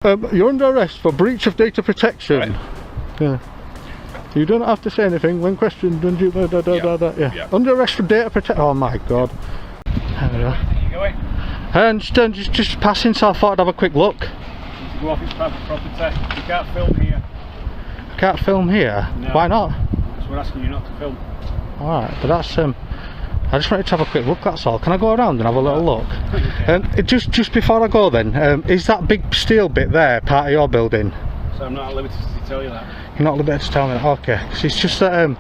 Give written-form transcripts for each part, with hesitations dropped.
You're under arrest for breach of data protection. Right. Yeah. You don't have to say anything when questioned. Yeah. Under arrest for data protection. Oh my god. There we are. Where you going? And just passing, so I thought I'd have a quick look. You go off its private property. You can't film here. Can't film here? No. Why not? So we're asking you not to film. Alright, but that's I just wanted to have a quick look, that's all. Can I go around and have a little look? Just before I go then, is that big steel bit there part of your building? So I'm not at liberty to tell you that. You're not at liberty to tell me that? Okay. Cause it's just that,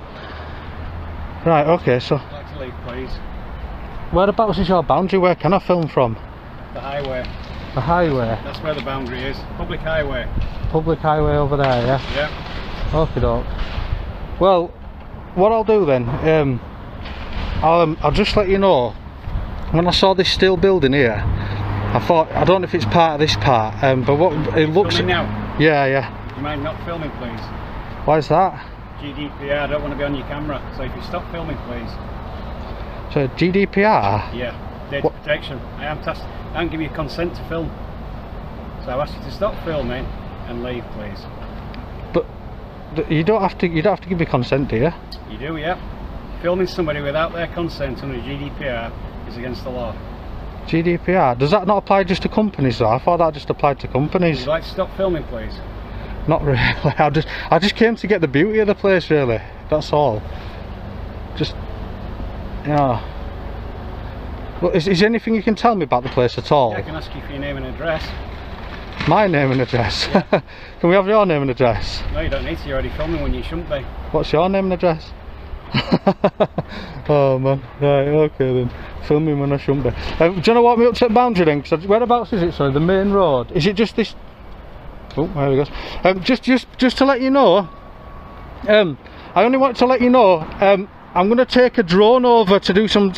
right, okay, so... I'd like to leave, please. Whereabouts is your boundary? Where can I film from? The highway. The highway? That's where the boundary is. Public highway. Public highway over there, yeah? Yeah. Okie doke. Well, what I'll do then, I'll just let you know, when I saw this steel building here, I thought, I don't know if it's part of this part, but what it looks... Filming now? Yeah. You mind not filming, please? Why is that? GDPR, I don't want to be on your camera, so if you stop filming, please. So GDPR? Yeah, data protection. I haven't given you consent to film. So I asked you to stop filming and leave, please. But you don't have to give me consent, do you? You do, yeah. Filming somebody without their consent under GDPR is against the law. GDPR? Does that not apply just to companies though? I thought that just applied to companies. Would you like to stop filming, please? Not really. I just came to get the beauty of the place, really. That's all. Just, you know. Well, is there anything you can tell me about the place at all? Yeah, I can ask you for your name and address. My name and address? Yeah. Can we have your name and address? No, you don't need to. You're already filming when you shouldn't be. What's your name and address? Oh man, right, okay then. Filming when I shouldn't be. Do you know what me up to the boundary then? Whereabouts is it? Sorry, the main road. Is it just this? Oh, there he goes. Just to let you know, I only want to let you know, I'm going to take a drone over to do some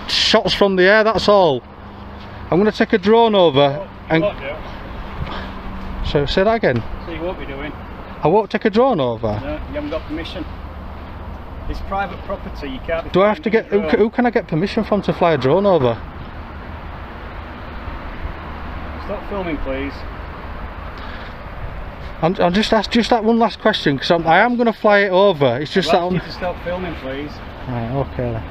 shots from the air. That's all. I'm going to take a drone over and. You won't do. So say that again. So you won't be doing. I won't take a drone over. No, you haven't got permission. It's private property. You can't be. Do I have to get? Who can I get permission from to fly a drone over? Stop filming, please. I'm just ask that one last question because I am going to fly it over. It's just that. You to stop filming, please. Right, okay then.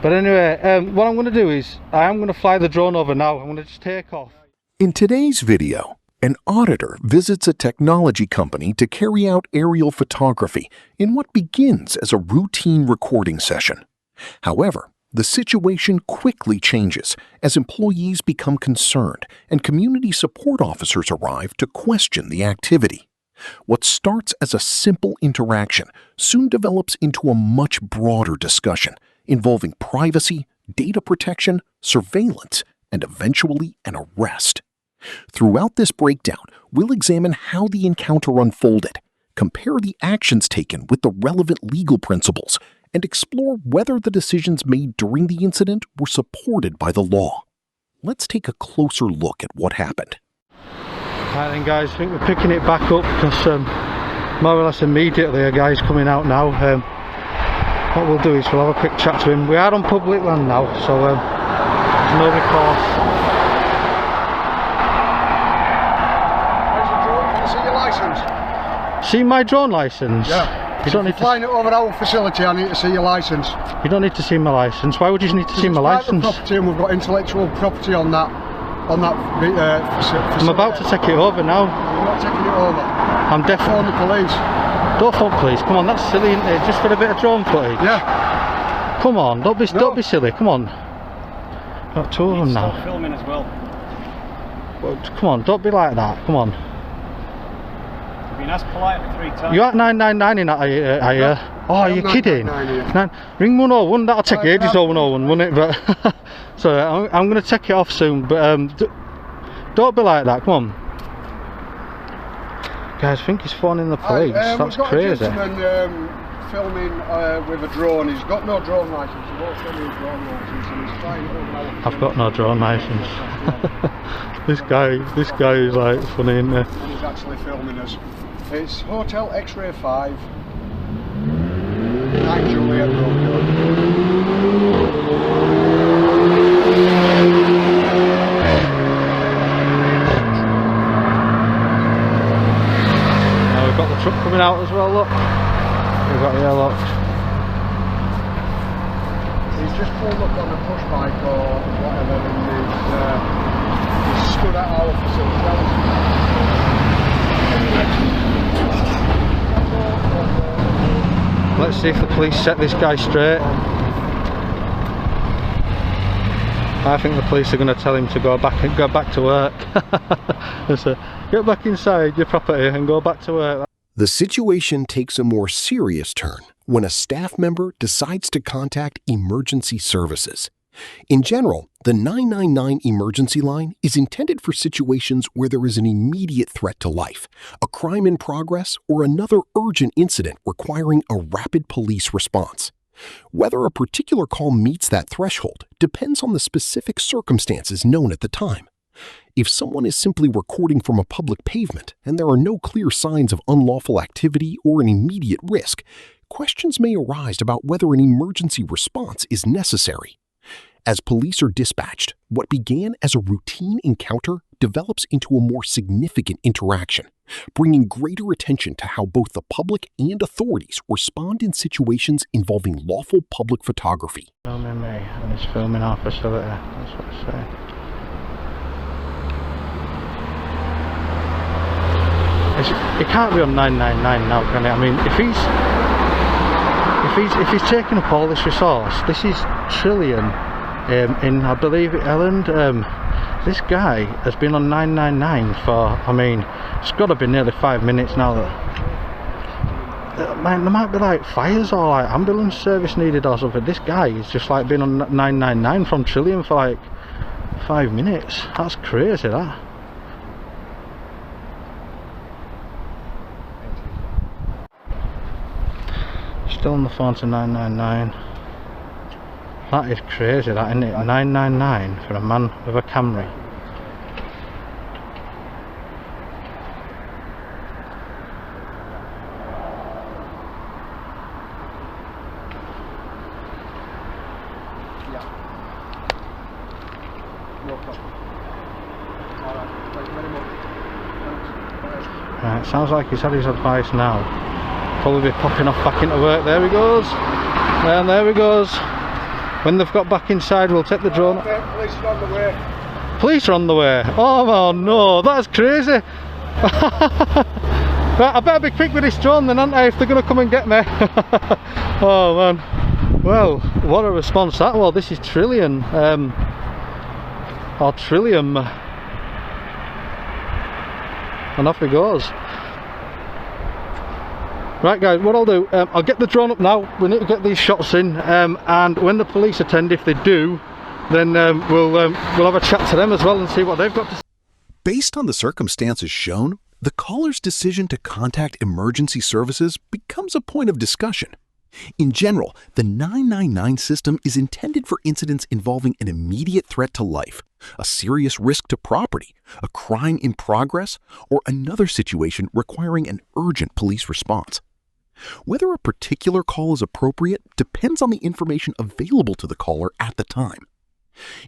But anyway, what I'm going to do is I am going to fly the drone over now. I'm going to just take off. In today's video, an auditor visits a technology company to carry out aerial photography in what begins as a routine recording session. However, the situation quickly changes as employees become concerned and community support officers arrive to question the activity. What starts as a simple interaction soon develops into a much broader discussion involving privacy, data protection, surveillance, and eventually an arrest. Throughout this breakdown, we'll examine how the encounter unfolded, compare the actions taken with the relevant legal principles, and explore whether the decisions made during the incident were supported by the law. Let's take a closer look at what happened. Right then guys, I think we're picking it back up because more or less immediately a guy's coming out now. What we'll do is we'll have a quick chat to him. We are on public land now, so there's no recourse. See my drone licence? Yeah. You don't need to flying it over our facility. I need to see your licence. You don't need to see my licence. Why would you need to see my licence? Property, and we've got intellectual property on that facility. I'm about to take it over now. You're not taking it over. I'm definitely. Phone the police. Don't phone police. Come on, that's silly, isn't it? Just for a bit of drone footage. Yeah. Come on, don't be silly. Come on. Got two of them now. Stop filming as well. Come on, don't be like that. Come on. You've been asked politely 3 times. You're at 999 in that, are you? Oh, are you kidding? Ring 101, that'll take ages to 101, won't it? But so I'm going to take it off soon, but don't be like that, come on. Guys, I think he's phoning the police, that's crazy. We've got a gentleman filming with a drone. He's got no drone licence, he won't show me his drone licence, and he's flying over now. I've got no drone licence. This guy is like funny, isn't he? And he's actually filming us. It's Hotel X-Ray 5, 9 Juliet Road. truck coming out as well, look. We've got here, look. He's just pulled up on a push bike or whatever and he's stood at our facility. Let's see if the police set this guy straight. I think the police are going to tell him to go back to work. So, get back inside your property and go back to work. The situation takes a more serious turn when a staff member decides to contact emergency services. In general, the 999 emergency line is intended for situations where there is an immediate threat to life, a crime in progress, or another urgent incident requiring a rapid police response. Whether a particular call meets that threshold depends on the specific circumstances known at the time. If someone is simply recording from a public pavement and there are no clear signs of unlawful activity or an immediate risk, questions may arise about whether an emergency response is necessary. As police are dispatched, what began as a routine encounter develops into a more significant interaction, bringing greater attention to how both the public and authorities respond in situations involving lawful public photography. Filming me, and he's filming our facility, that's what I say. It can't be on 999 now, can it? I mean, if he's taking up all this resource, this is trillion in, I believe, Ireland. This guy has been on 999 for, I mean, it's got to be nearly 5 minutes now. There might be like fires or like ambulance service needed or something. This guy is just like been on 999 from Trillium for like 5 minutes. That's crazy, that. Still on the phone to 999. That is crazy, that, isn't it? 999 for a man with a Camry. Yeah. No problem. Alright, thank you very much. Thanks. Bye. Right, sounds like he's had his advice now. Probably be popping off back into work. There he goes. And there he goes. When they've got back inside, we'll take the drone. Police are on the way. Police are on the way. Oh no, that's crazy. Right, I better be quick with this drone then, aren't I, if they're going to come and get me. Oh man. Well, what a response that was. This is Trillion. Or Trillium. And off he goes. Right guys, what I'll do, I'll get the drone up now. We need to get these shots in, and when the police attend, if they do, then we'll have a chat to them as well and see what they've got to say. Based on the circumstances shown, the caller's decision to contact emergency services becomes a point of discussion. In general, the 999 system is intended for incidents involving an immediate threat to life, a serious risk to property, a crime in progress, or another situation requiring an urgent police response. Whether a particular call is appropriate depends on the information available to the caller at the time.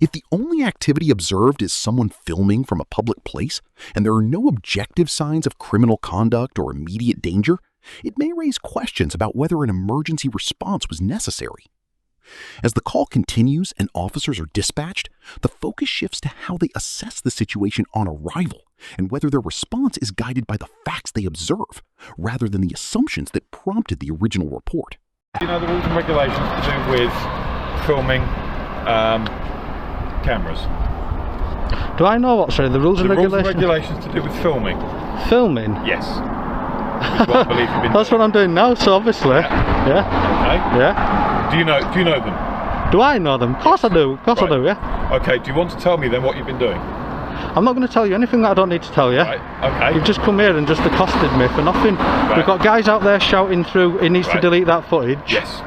If the only activity observed is someone filming from a public place, and there are no objective signs of criminal conduct or immediate danger, it may raise questions about whether an emergency response was necessary. As the call continues and officers are dispatched, the focus shifts to how they assess the situation on arrival and whether their response is guided by the facts they observe, rather than the assumptions that prompted the original report. You know the rules and regulations to do with filming cameras? Do I know what, sorry, the rules and regulations? Rules and regulations to do with filming. Filming? Yes. Which what I believe you've been That's doing. what I'm doing now, so obviously. Yeah. Okay. Yeah. Do you know them? Do I know them? Of course I do. Of course I do, yeah. Okay, do you want to tell me then what you've been doing? I'm not going to tell you anything that I don't need to tell you. Right, okay. You've just come here and just accosted me for nothing. Right. We've got guys out there shouting through, he needs to delete that footage. Yes.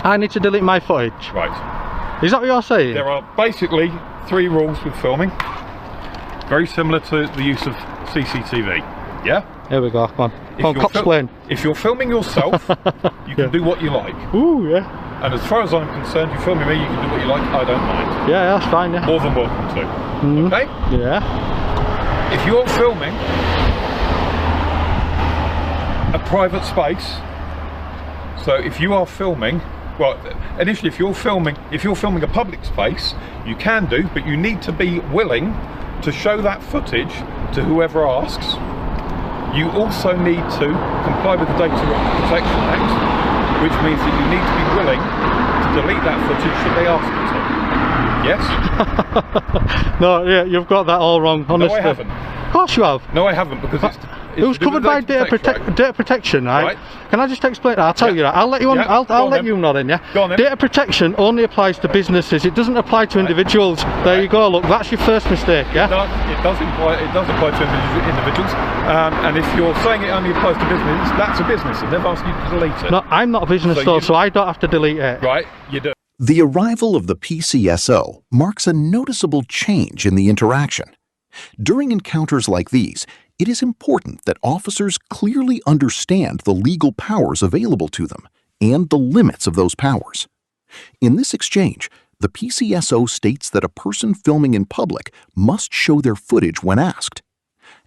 I need to delete my footage. Right. Is that what you're saying? There are basically 3 rules with filming. Very similar to the use of CCTV. Yeah? Here we go, come on. Come on, cops plane. If you're filming yourself, you can do what you like. Ooh, yeah. And as far as I'm concerned, you're filming me, you can do what you like, I don't mind. Yeah, that's fine, yeah. More than welcome to. Okay? Yeah. If you're filming a private space. So if you are filming, well, initially if you're filming a public space, you can do, but you need to be willing to show that footage to whoever asks. You also need to comply with the Data Protection Act, which means that you need to be willing to delete that footage should they ask you to. Yes? No, yeah, you've got that all wrong, honestly. No, I haven't. Of course you have. No, I haven't, because it's it was covered by data protection, right? Can I just explain that? I'll tell you that. I'll let you on. I'll let you know then. Yeah. Go on then. Data protection only applies to businesses. It doesn't apply to individuals. There you go. Look, that's your first mistake. Yeah. It does apply to individuals. And if you're saying it only applies to business, that's a business, and they've asked you to delete it. No, I'm not a business though, so I don't have to delete it. Right. You do. The arrival of the PCSO marks a noticeable change in the interaction. During encounters like these, it is important that officers clearly understand the legal powers available to them and the limits of those powers. In this exchange, the PCSO states that a person filming in public must show their footage when asked.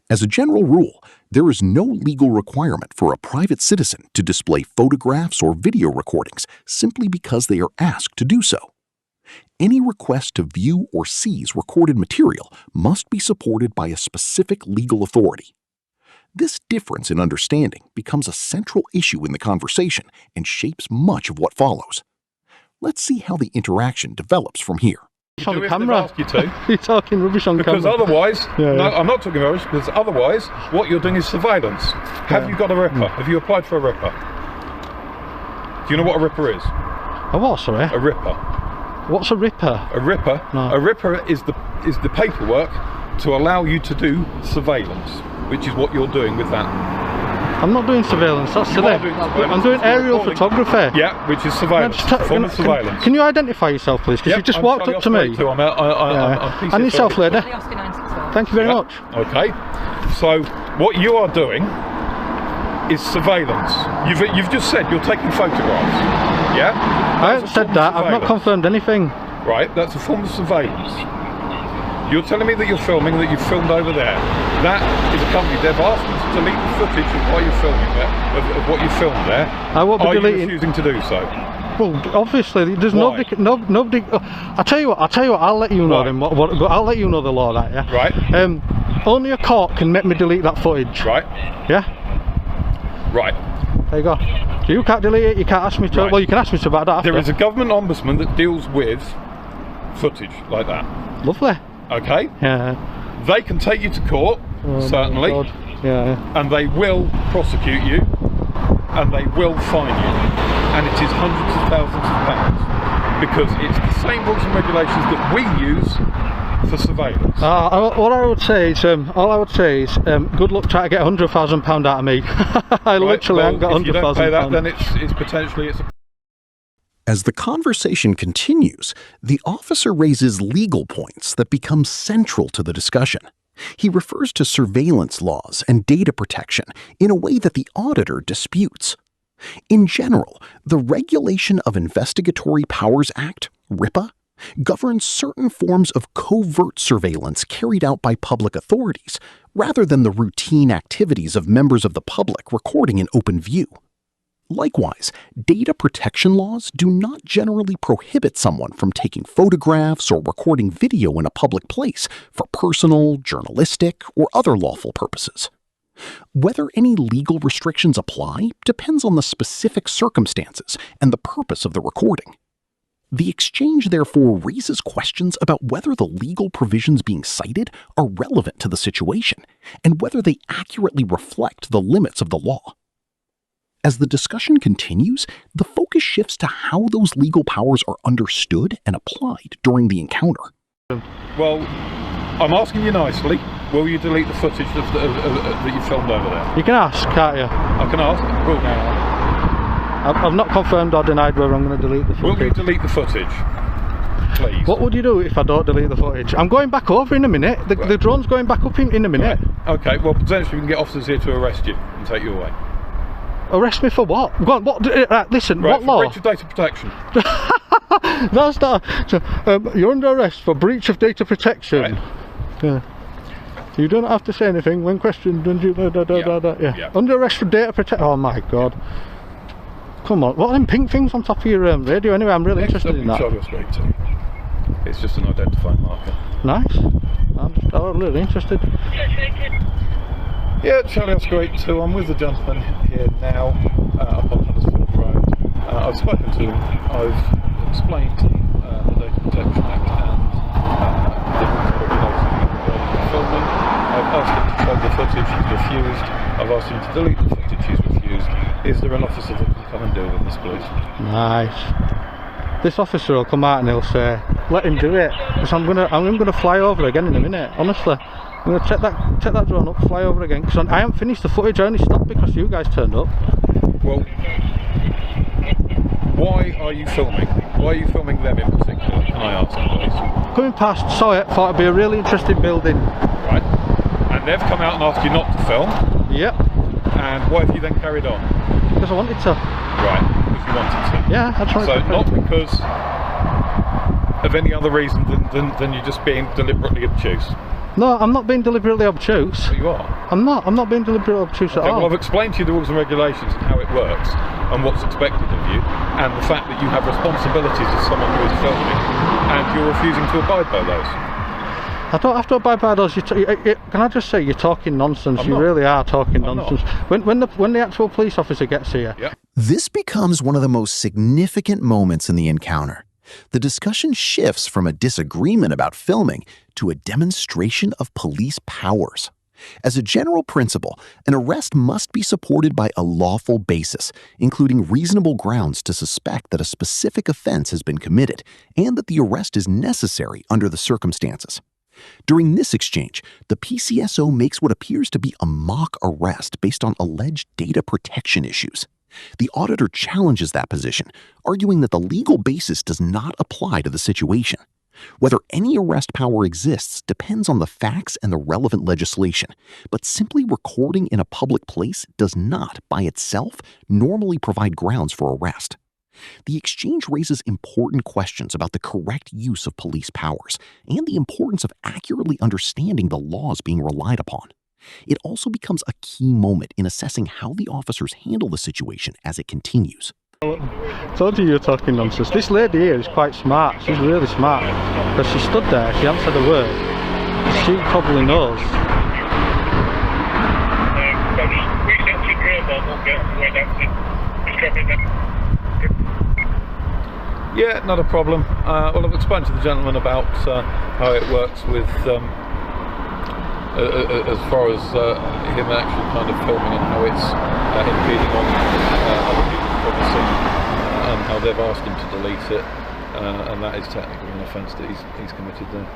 As a general rule, there is no legal requirement for a private citizen to display photographs or video recordings simply because they are asked to do so. Any request to view or seize recorded material must be supported by a specific legal authority. This difference in understanding becomes a central issue in the conversation and shapes much of what follows. Let's see how the interaction develops from here. On camera. You to. You're talking rubbish on because camera. Otherwise, yeah. No, I'm not talking rubbish, because otherwise what you're doing is surveillance. Have you got a ripper? Have you applied for a ripper? Do you know what a ripper is? A what, sorry? A ripper. What's a ripper? A ripper? No. A ripper is the paperwork to allow you to do surveillance, which is what you're doing with that. I'm not doing surveillance, that's silly. I'm doing aerial photography. Yeah, which is surveillance, form of surveillance. Can you identify yourself, please? Because you just walked up to me. And yourself, lady. Thank you very much. Okay, so what you are doing is surveillance. You've just said you're taking photographs. Yeah? I haven't said that. I've not confirmed anything. Right, that's a form of surveillance. You're telling me that you're filming, that you've filmed over there. That is a company. They've asked you to delete the footage of what you're filming there, of what you filmed there. I won't be deleting. Are you refusing to do so? Well, obviously, there's Why? nobody. I'll tell you what. I'll let you know then. I'll let you know the law. That yeah. Right. Only a court can make me delete that footage. Right. Yeah. Right. There you go. So you can't delete it. You can't ask me to. Right. Well, you can ask me to, but I don't have to. There is a government ombudsman that deals with footage like that. Lovely. Okay. Yeah. They can take you to court, certainly. Yeah. And they will prosecute you, and they will fine you, and it is hundreds of thousands of pounds, because it's the same rules and regulations that we use for surveillance. All I would say is, good luck trying to get £100,000 out of me. I literally haven't got £100,000. If you don't pay that, then it's potentially a. As the conversation continues, the officer raises legal points that become central to the discussion. He refers to surveillance laws and data protection in a way that the auditor disputes. In general, the Regulation of Investigatory Powers Act, RIPA, governs certain forms of covert surveillance carried out by public authorities, rather than the routine activities of members of the public recording in open view. Likewise, data protection laws do not generally prohibit someone from taking photographs or recording video in a public place for personal, journalistic, or other lawful purposes. Whether any legal restrictions apply depends on the specific circumstances and the purpose of the recording. The exchange therefore raises questions about whether the legal provisions being cited are relevant to the situation and whether they accurately reflect the limits of the law. As the discussion continues, the focus shifts to how those legal powers are understood and applied during the encounter. Well, I'm asking you nicely, will you delete the footage that you filmed over there? You can ask, can't you? I can ask? Will you? I've not confirmed or denied whether I'm going to delete the footage. Will you delete the footage? Please. What would you do if I don't delete the footage? I'm going back over in a minute. The drone's going back up in a minute. Right. Okay, well, potentially we can get officers here to arrest you and take you away. Arrest me for what? Go on, listen, right, what law? Breach of data protection. That's not. You're under arrest for breach of data protection. Right. Yeah. You don't have to say anything when questioned. And you yeah. Under arrest for data protection. Oh my God. Come on. What are them pink things on top of your radio? Anyway, I'm really interested in that. It's just an identifying marker. Nice. I'm really interested. Yeah, Charlie Oscar 82. I'm with the gentleman here now up on Huddersfield Road. I've spoken to him. I've explained the Data Protection Act and the regulations filming. I've asked him to show the footage. He's refused. I've asked him to delete the footage. He's refused. Is there an officer that can come and deal with this, please? Nice. This officer will come out and he'll say, "Let him do it," because I'm gonna fly over again in a minute. Honestly. I'm going to check that drone up, fly over again, because I haven't finished the footage. I only stopped because you guys turned up. Well, why are you filming? Why are you filming them in particular, can I ask, please? Coming past, saw it, thought it'd be a really interesting building. Right. And they've come out and asked you not to film? Yep. And why have you then carried on? Because I wanted to. Right, because you wanted to? Yeah, I tried to. So not because of any other reason than you just being deliberately obtuse? No, I'm not being deliberately obtuse. But you are. I'm not being deliberately obtuse at all. Well, I've explained to you the rules and regulations and how it works and what's expected of you, and the fact that you have responsibilities as someone who is filming, and you're refusing to abide by those. I don't have to abide by those. Can I just say, you're talking nonsense. You really are talking nonsense. When the actual police officer gets here. Yep. This becomes one of the most significant moments in the encounter. The discussion shifts from a disagreement about filming to a demonstration of police powers. As a general principle, an arrest must be supported by a lawful basis, including reasonable grounds to suspect that a specific offense has been committed and that the arrest is necessary under the circumstances. During this exchange, the PCSO makes what appears to be a mock arrest based on alleged data protection issues. The auditor challenges that position, arguing that the legal basis does not apply to the situation. Whether any arrest power exists depends on the facts and the relevant legislation, but simply recording in a public place does not, by itself, normally provide grounds for arrest. The exchange raises important questions about the correct use of police powers and the importance of accurately understanding the laws being relied upon. It also becomes a key moment in assessing how the officers handle the situation as it continues. I told you you're talking nonsense. This lady here is quite smart. She's really smart. Because she stood there, she hasn't said a word. She probably knows. Yeah, not a problem. Well, I've explained to the gentleman about how it works with as far as him actually kind of filming and how it's impeding on other people's privacy, and how they've asked him to delete it, and that is technically an offence that he's committed there.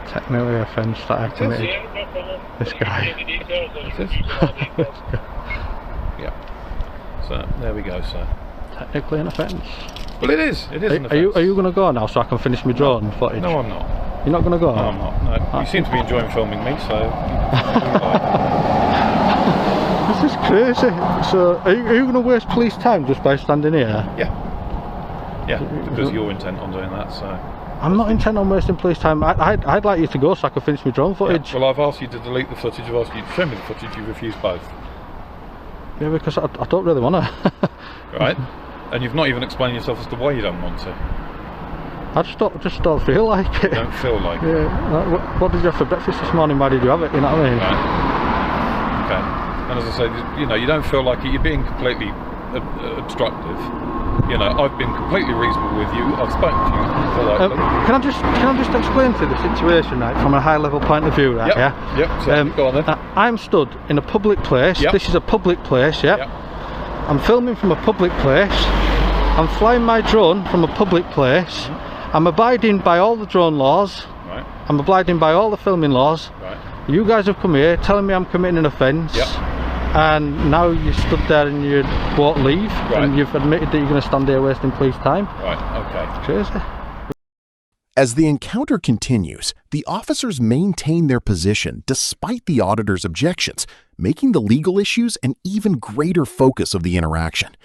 Technically an offence that I committed. This guy. Yeah. So there we go, sir. Technically an offence. Well, it is. It is an offence. Are you going to go now so I can finish my drone footage? No, I'm not. You're not going to go? No, I'm not. No. You seem to be enjoying filming me, so. This is crazy. So, are you going to waste police time just by standing here? Yeah. Yeah, because you're intent on doing that, so. I'm not intent on wasting police time. I'd like you to go so I can finish my drone footage. Yeah. Well, I've asked you to delete the footage. I've asked you to show me the footage. You've refused both. Yeah, because I don't really want to. Right. And you've not even explained yourself as to why you don't want to. I just don't feel like it. You don't feel like it? Yeah. What did you have for breakfast this morning? Why did you have it? You know what I mean? Right. Okay. And as I say, you know, you don't feel like it. You're being completely obstructive. You know, I've been completely reasonable with you. I've spoken to you politely. Can I just explain to you the situation, right, from a high level point of view, right? Yep. Yeah. Yep. So go on then. I'm stood in a public place. Yep. This is a public place. Yeah. Yep. I'm filming from a public place. I'm flying my drone from a public place. I'm abiding by all the drone laws. Right. I'm abiding by all the filming laws. Right. You guys have come here telling me I'm committing an offence. Yep. And now you stood there and you won't leave. Right. And you've admitted that you're going to stand here wasting police time. Right. Okay. Crazy. As the encounter continues, the officers maintain their position despite the auditor's objections, making the legal issues an even greater focus of the interaction.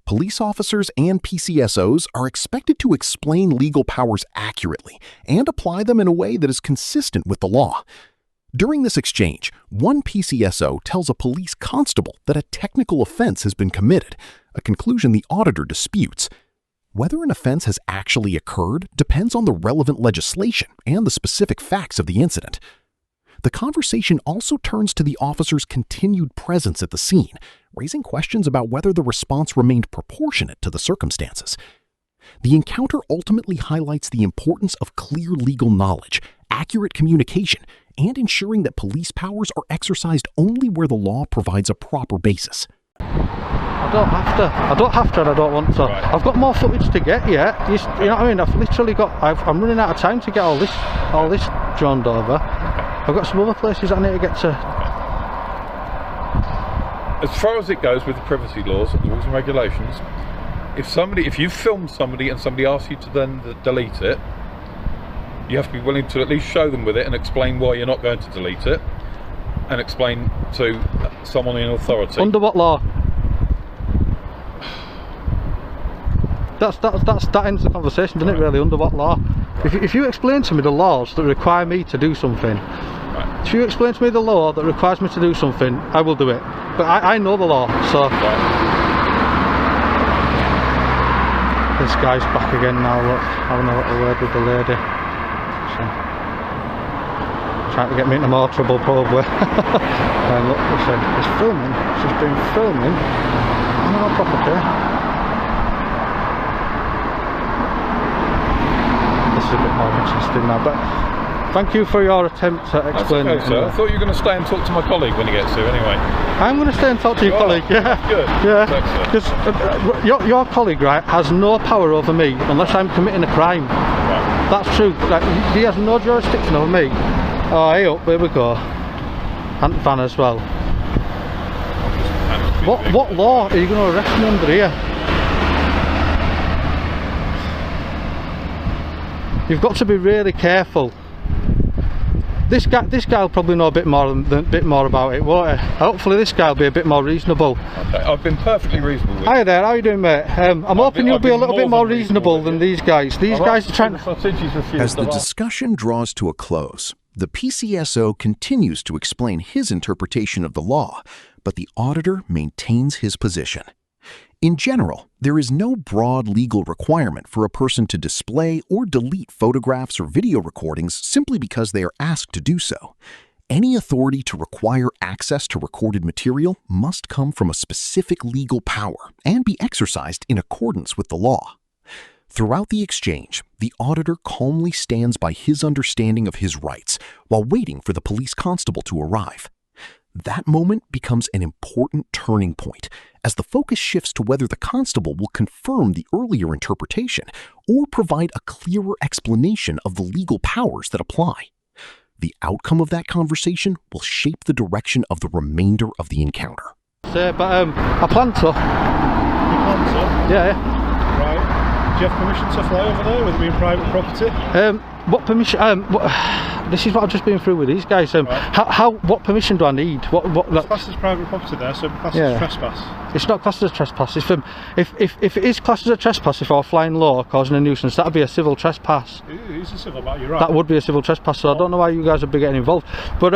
Police officers and PCSOs are expected to explain legal powers accurately and apply them in a way that is consistent with the law. During this exchange, one PCSO tells a police constable that a technical offense has been committed, a conclusion the auditor disputes. Whether an offense has actually occurred depends on the relevant legislation and the specific facts of the incident. The conversation also turns to the officer's continued presence at the scene, raising questions about whether the response remained proportionate to the circumstances. The encounter ultimately highlights the importance of clear legal knowledge, accurate communication, and ensuring that police powers are exercised only where the law provides a proper basis. I don't have to and I don't want to. Right. I've got more footage to get yet. You know what I mean? I've literally got, I'm running out of time to get all this droned over. I've got some other places I need to get to. As far as it goes with the privacy laws and rules and regulations, if you film somebody and somebody asks you to then delete it, you have to be willing to at least show them with it and explain why you're not going to delete it, and explain to someone in authority. Under what law? That ends the conversation, doesn't it, really? Under what law? If you explain to me the laws that require me to do something, if you explain to me the law that requires me to do something, I will do it. But I know the law, so... This guy's back again now, look, having a little word with the lady. So, trying to get me into more trouble, probably. And look, listen, it's filming. She's been filming on our property. This is a bit more interesting now, but thank you for your attempt at explaining. That's okay, sir. I thought you were going to stay and talk to my colleague when he gets here anyway. I'm going to stay and talk to your colleague, yeah. Good. Yeah, because your colleague, right, has no power over me unless I'm committing a crime. Right. That's true. Like, he has no jurisdiction over me. Oh, hey up, here we go. And Van as well. What law are you going to arrest me under here? You've got to be really careful. This guy will probably know a bit more about it, won't he? Hopefully this guy will be a bit more reasonable. Okay, I've been perfectly reasonable with you. Hi there, how you doing, mate? I'm hoping you'll be a little bit more reasonable than these guys. These guys are trying to... As the discussion draws to a close, the PCSO continues to explain his interpretation of the law, but the auditor maintains his position. In general, there is no broad legal requirement for a person to display or delete photographs or video recordings simply because they are asked to do so. Any authority to require access to recorded material must come from a specific legal power and be exercised in accordance with the law. Throughout the exchange, the auditor calmly stands by his understanding of his rights while waiting for the police constable to arrive. That moment becomes an important turning point as the focus shifts to whether the constable will confirm the earlier interpretation or provide a clearer explanation of the legal powers that apply. The outcome of that conversation will shape the direction of the remainder of the encounter. But I plan to. You plan to? Yeah. Right. Do you have permission to fly over there with it being private property? What permission? This is what I've just been through with these guys. What permission do I need? It's classed as private property there, so it's classed as trespass. It's not classed as trespass. If it is classed as a trespass, if I were flying low causing a nuisance, that would be a civil trespass. It is a civil matter, you're right. That would be a civil trespass, so I don't know why you guys would be getting involved. But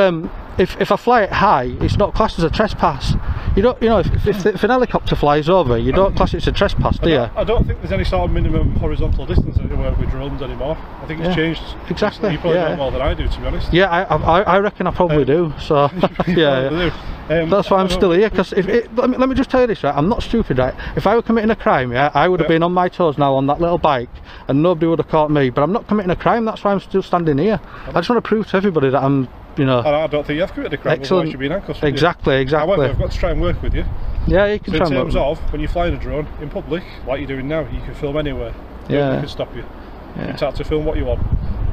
if I fly it high, it's not classed as a trespass. You know, if an helicopter flies over, you don't class it as a trespass, do you? I don't think there's any sort of minimum horizontal distance anywhere with drones anymore. I think it's changed. Exactly. You probably know more than I do, to be honest. Yeah, I reckon I probably do. So yeah. That's why I'm still here. Because let me just tell you this, right? I'm not stupid, right? If I were committing a crime, yeah, I would have been on my toes now on that little bike, and nobody would have caught me. But I'm not committing a crime. That's why I'm still standing here. I just want to prove to everybody that I'm, you know. I don't think you have committed a crime. Excellent. You should be in handcuffs. Exactly. However, I've got to try and work with you. Yeah, you can try and work. In terms of when you're flying a drone in public, like you're doing now, you can film anywhere. Nobody can stop you. You can start to film what you want,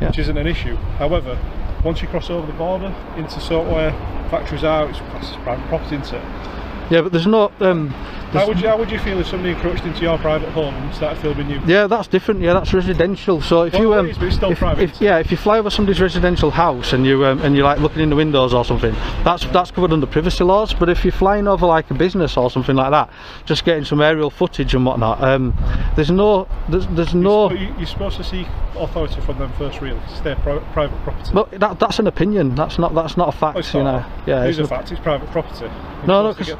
which isn't an issue. However, once you cross over the border into sort of where factories are, it's classed as private property, isn't it? Yeah, but there's no How would you feel if somebody encroached into your private home and started filming you? Yeah, that's different. Yeah, that's residential. So if you it is, but it's still private. if you fly over somebody's residential house and you're like looking in the windows or something, that's covered under privacy laws. But if you're flying over like a business or something like that, just getting some aerial footage and whatnot, there's no. You're supposed to seek authority from them first, really. It's their private property. Well, that's an opinion. That's not a fact. You know. Yeah, it's a fact. It's private property. No, because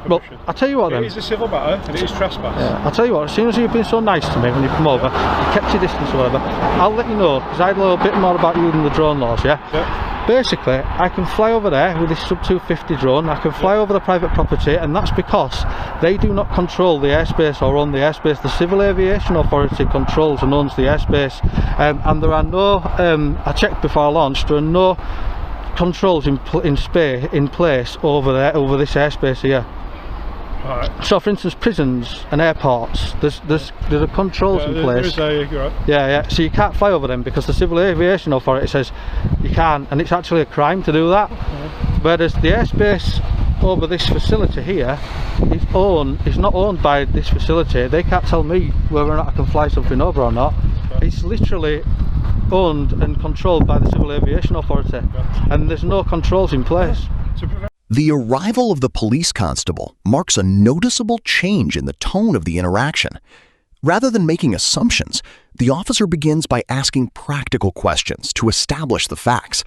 I tell you what, then it is a civil matter and it is trespass. Yeah, I'll tell you what. As soon as you've been so nice to me when you come over, you kept your distance or whatever, I'll let you know, because I know a bit more about you than the drone laws. Yeah. Basically, I can fly over there with this sub 250 drone. I can fly over the private property, and that's because they do not control the airspace or own the airspace. The Civil Aviation Authority controls and owns the airspace, and there are no. I checked before I launched. There are no controls in place over this airspace here. Right. So, for instance, prisons and airports, there are controls in place. You're right. Yeah. So you can't fly over them because the Civil Aviation Authority says you can't, and it's actually a crime to do that. Whereas the airspace over this facility here is not owned by this facility. They can't tell me whether or not I can fly something over or not. It's literally owned and controlled by the Civil Aviation Authority, and there's no controls in place. The arrival of the police constable marks a noticeable change in the tone of the interaction. Rather than making assumptions, the officer begins by asking practical questions to establish the facts.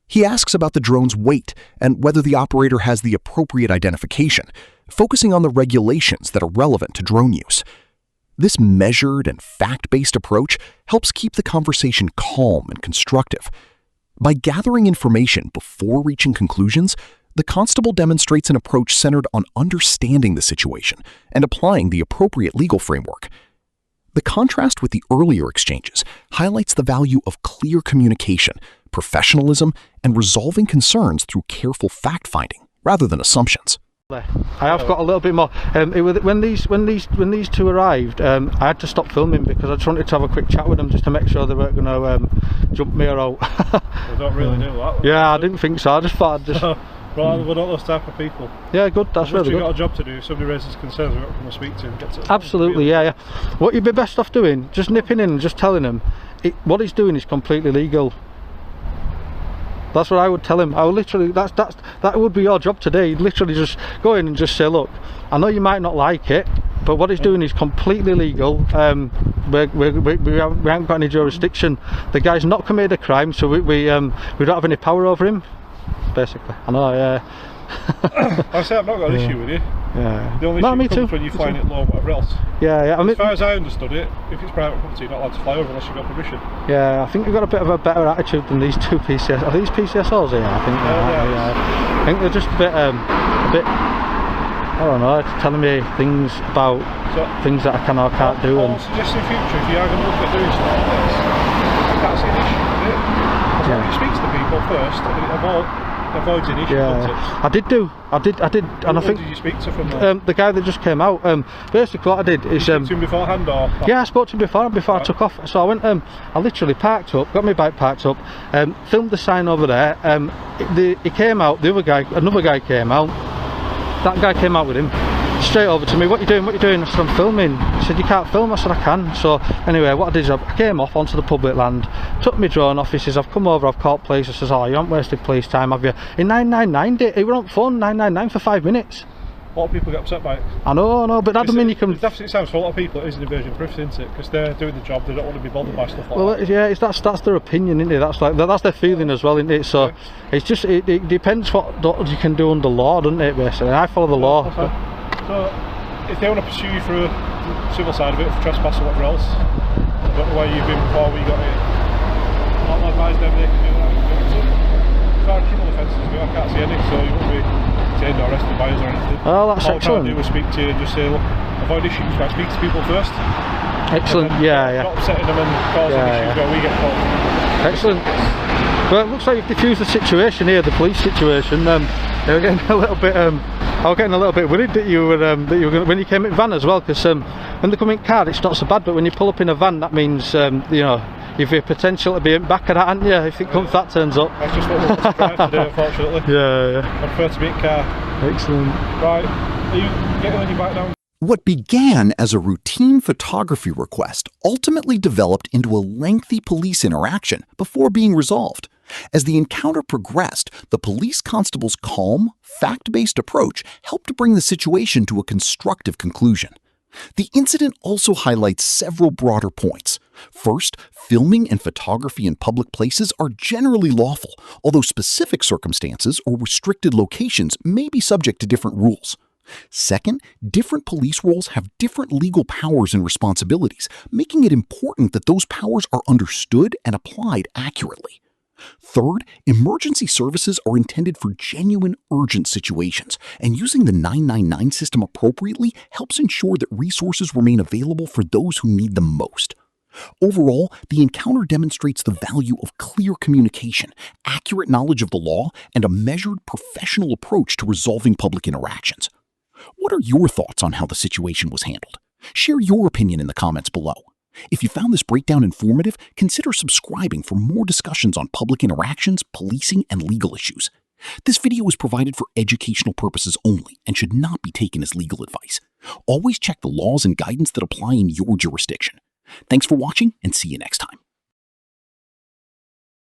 He asks about the drone's weight and whether the operator has the appropriate identification, focusing on the regulations that are relevant to drone use. This measured and fact-based approach helps keep the conversation calm and constructive. By gathering information before reaching conclusions, the constable demonstrates an approach centered on understanding the situation and applying the appropriate legal framework. The contrast with the earlier exchanges highlights the value of clear communication, professionalism, and resolving concerns through careful fact-finding rather than assumptions. I have got a little bit more. When these two arrived, I had to stop filming because I just wanted to have a quick chat with them just to make sure they weren't going to jump me out. They don't really do that. Yeah, I didn't think so. I just thought I'd just. Well, we're not those type of people. Yeah, good. That's really good. We've got a job to do. If somebody raises concerns, we've got to come and speak to and get to. Absolutely, yeah. What you'd be best off doing, just nipping in and just telling them what he's doing is completely legal. That's what I would tell him. I would literally, that would be your job today. You'd literally just go in and just say, look, I know you might not like it, but what he's doing is completely legal. We haven't got any jurisdiction. The guy's not committed a crime, so we don't have any power over him. Basically, I know. Yeah. I say I've not got an issue with you. Yeah. The only issue comes when you're flying it low, whatever else. Yeah. I mean, as far as I understood it, if it's private property, you're not allowed to fly over unless you've got permission. Yeah, I think you've got a bit of a better attitude than these two PCSOs. Are these PCSOs here? I think. I think they're just a bit. I don't know, telling me things about things that I can or can't do. I'll suggest in future, if you are going to look at doing stuff like this, I can't see an issue with it. As long as you speak to the people first, and it avoids an issue. Yeah, I did, and I think. Who did you speak to from there? The guy that just came out. Basically, what I did is. Did you speak to him beforehand, or? Yeah, I spoke to him before I took off. So I went. I literally parked up, got my bike parked up, filmed the sign over there. He came out. The other guy, another guy came out. That guy came out with him, straight over to me. What you doing? What you doing? I said, I'm filming. He said, you can't film. I said, I can. So anyway, what I did is I came off onto the public land, took my drone off. He says, I've come over, I've called police. I says, oh, you haven't wasted police time, have you? He 999'd it. He were on phone 999 for 5 minutes. A lot of people get upset by it. I know, but that doesn't mean you can. It definitely sounds for a lot of people it is an invasion of privacy, isn't it? Because they're doing the job, they don't want to be bothered by stuff like that. Well, yeah, that's their opinion, isn't it? That's their feeling as well, isn't it? So it's just it depends what you can do under law, doesn't it? Basically, I follow the law. So if they want to pursue you for the civil side of it, for trespass or whatever else, I don't know where you've been before we got here. I'll advise them they can do that. As far as criminal offences go, I can't see any, so you won't be detained or arrested by us or anything. Oh, that's excellent. All I do is speak to you and just say, look, avoid issues, right? Speak to people first. Excellent, yeah. Not upsetting them and causing issues where we get caught. Excellent. Well, it looks like you've diffused the situation here, the police situation. They were getting a little bit. I was getting a little bit worried that you were going when you came in van as well, because when they come in car, it's not so bad, but when you pull up in a van, that means you know, you've a potential to be in back of that, haven't you? If it comes, that turns up. That's just what we're trying to do, unfortunately. Yeah. I prefer to be in car. Excellent. Right, are you getting on your bike now? What began as a routine photography request ultimately developed into a lengthy police interaction before being resolved. As the encounter progressed, the police constable's calm, fact-based approach helped bring the situation to a constructive conclusion. The incident also highlights several broader points. First, filming and photography in public places are generally lawful, although specific circumstances or restricted locations may be subject to different rules. Second, different police roles have different legal powers and responsibilities, making it important that those powers are understood and applied accurately. Third, emergency services are intended for genuine, urgent situations, and using the 999 system appropriately helps ensure that resources remain available for those who need them most. Overall, the encounter demonstrates the value of clear communication, accurate knowledge of the law, and a measured, professional approach to resolving public interactions. What are your thoughts on how the situation was handled? Share your opinion in the comments below. If you found this breakdown informative, consider subscribing for more discussions on public interactions, policing, and legal issues. This video is provided for educational purposes only and should not be taken as legal advice. Always check the laws and guidance that apply in your jurisdiction. Thanks for watching, and see you next time.